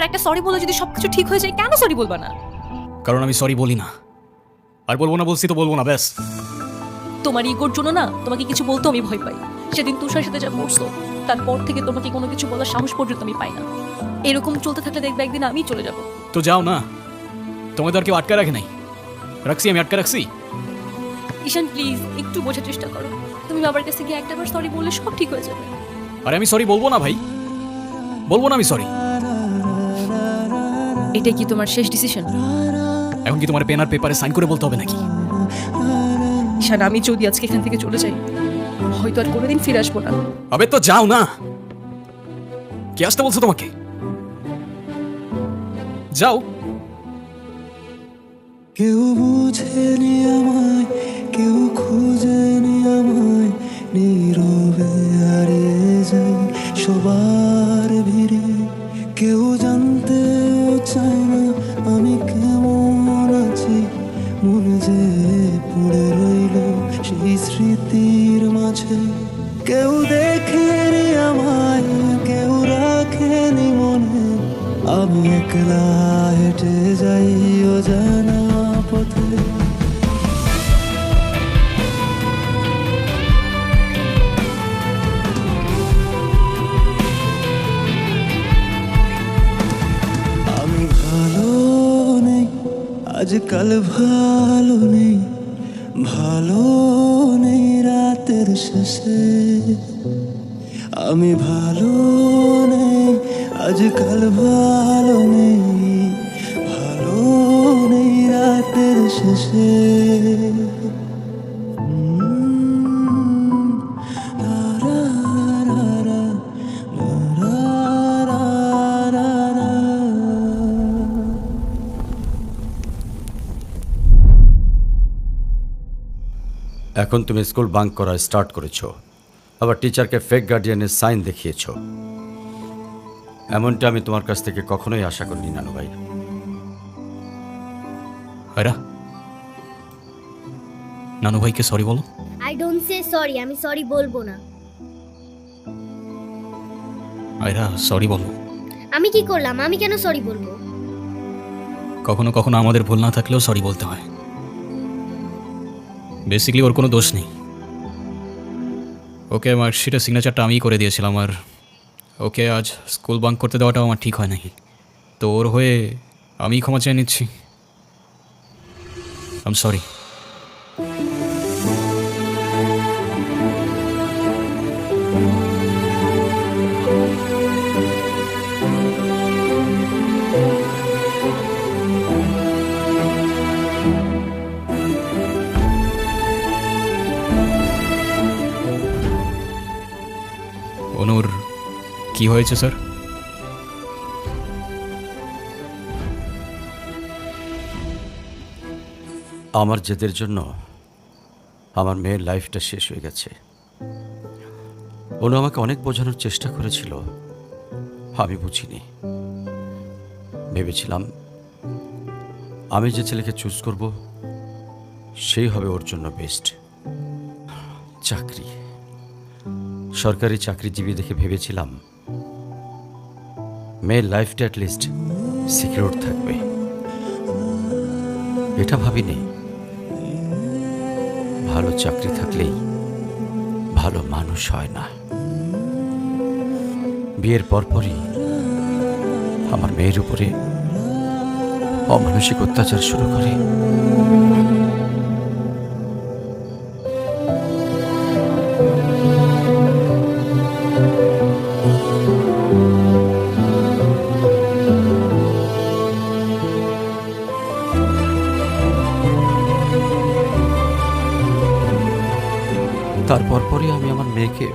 একটা সরি বলে যদি সবকিছু ঠিক হয়ে যায়, কেন সরি বলবা না? কারণ আমি সরি বলি না, আর বলবো না, বলছি তো বলবো না, ব্যাস। তোমার ইগোর জন্য না তোমাকে কিছু বলতেও আমি ভয় পাই। সেদিন তুষার সাথে যা করছো, তারপর থেকে তোমাকে কোনো কিছু বলার সাহস পর্যন্ত আমি পাই না। এরকম চলতে থাকলে দেখবে একদিন আমি চলে যাব। তো যাও না, তোমাদের আর কেউ আটকা রাখে নাই। রাখছি, আমি আটকা রাখছি। ঈশান প্লিজ একটু বোঝার চেষ্টা করো। তুমি বাবার কাছে গিয়ে একটাবার সরি বললে সব ঠিক হয়ে যাবে। আরে আমি সরি বলবো না ভাই, বলবো না আমি সরি। এটাই কি তোমার শেষ ডিসিশন? এখন কি তোমার পেন আর পেপারে সাইন করে বলতে হবে নাকি? ঈশান আমি যদি আজকে এখান থেকে চলে যাই, হয়তো আর কোনোদিন ফিরে আসবো না। আবে তো যাও না, কে আসতে বলছো তোমাকে? যাও। কেউ বুঝেনি আমায়, কেউ খুঁজেনি আমায়, নীরবে হারিয়ে যাই সবার ভিড়ে। কেউ জানতেও চায় না আমি কেমন আছি, মনে যে পড়ে রইল সেই স্মৃতির মাঝে। কেউ দেখেনি আমায়, কেউ রাখেনি মনে, আমি একলা হেঁটে যাই অজানা পথে। আমি ভালো নেই আজকাল, ভালো নেই, ভালো নেই রাতের শেষে। আমি ভালো নেই আজকাল, ভালো নেই, ভালো নেই রাতের শেষে। লা লা লা লা, লা লা লা লা। এখন তুমি স্কুল বাঙ্ক করা স্টার্ট করেছো, আবার টিচারকে ফেক গার্ডিয়ানের সাইন দেখিয়েছো। এমনটা আমি তোমার কাছ থেকে কখনোই আশা করিনি নানু ভাই। আয়রা, নানু ভাইকে সরি বলো। আই ডোন্ট সে সরি, আমি সরি বলবো না। আয়রা সরি বলো। আমি কি করলাম? আমি কেন সরি বলবো? কখনো কখনো আমাদের ভুল না থাকলেও সরি বলতে হয়। বেসিক্যালি ওর কোনো দোষ নেই। ওকে মার্কশিটের সিগনেচারটা আমিই করে দিয়েছিলাম, আর ওকে আজ স্কুল বাঙ্ক করতে দেওয়াটাও আমার ঠিক হয় নাই। তো ওর হয়ে আমিই ক্ষমা চেয়ে নিচ্ছি। I am sorry. অনুর কি হয়েছে স্যার? আমার জেদের জন্য আমার মেয়ের লাইফটা শেষ হয়ে গেছে। অনু আমাকে অনেক বোঝানোর চেষ্টা করেছিল, আমি বুঝিনি। ভেবেছিলাম আমি যে ছেলেকে চুজ করব সেই হবে ওর জন্য বেস্ট। চাকরি, সরকারি চাকরিজীবী দেখে ভেবেছিলাম মেয়ের লাইফটা অ্যাটলিস্ট সিকিউর থাকবে। এটা ভাবিনি ভালো চাকরি থাকলেই ভালো মানুষ হয় না। বিয়ের পরপরই আমার মেয়ের উপরে অমানসিক অত্যাচার শুরু করে। তারপর পরই আমি আমার মেয়েকে